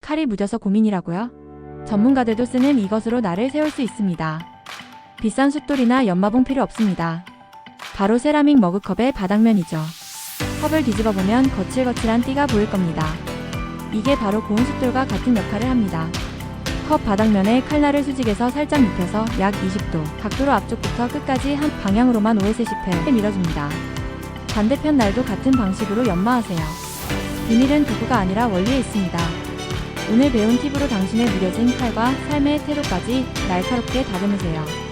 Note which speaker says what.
Speaker 1: 칼이 무뎌서 고민이라고요? 전문가들도 쓰는 이것으로 날을 세울 수 있습니다. 비싼 숫돌이나 연마봉 필요 없습니다. 바로 세라믹 머그컵의 바닥면이죠. 컵을 뒤집어 보면 거칠거칠한 띠가 보일 겁니다. 이게 바로 고운 숫돌과 같은 역할을 합니다. 컵 바닥면에 칼날을 수직에서 살짝 눕혀서 약 20도 각도로 앞쪽부터 끝까지 한 방향으로만 5에서 10회 밀어줍니다. 반대편 날도 같은 방식으로 연마하세요. 비밀은 도구가 아니라 원리에 있습니다. 오늘 배운 팁으로 당신의 무뎌진 칼과 삶의 태도까지 날카롭게 다듬으세요.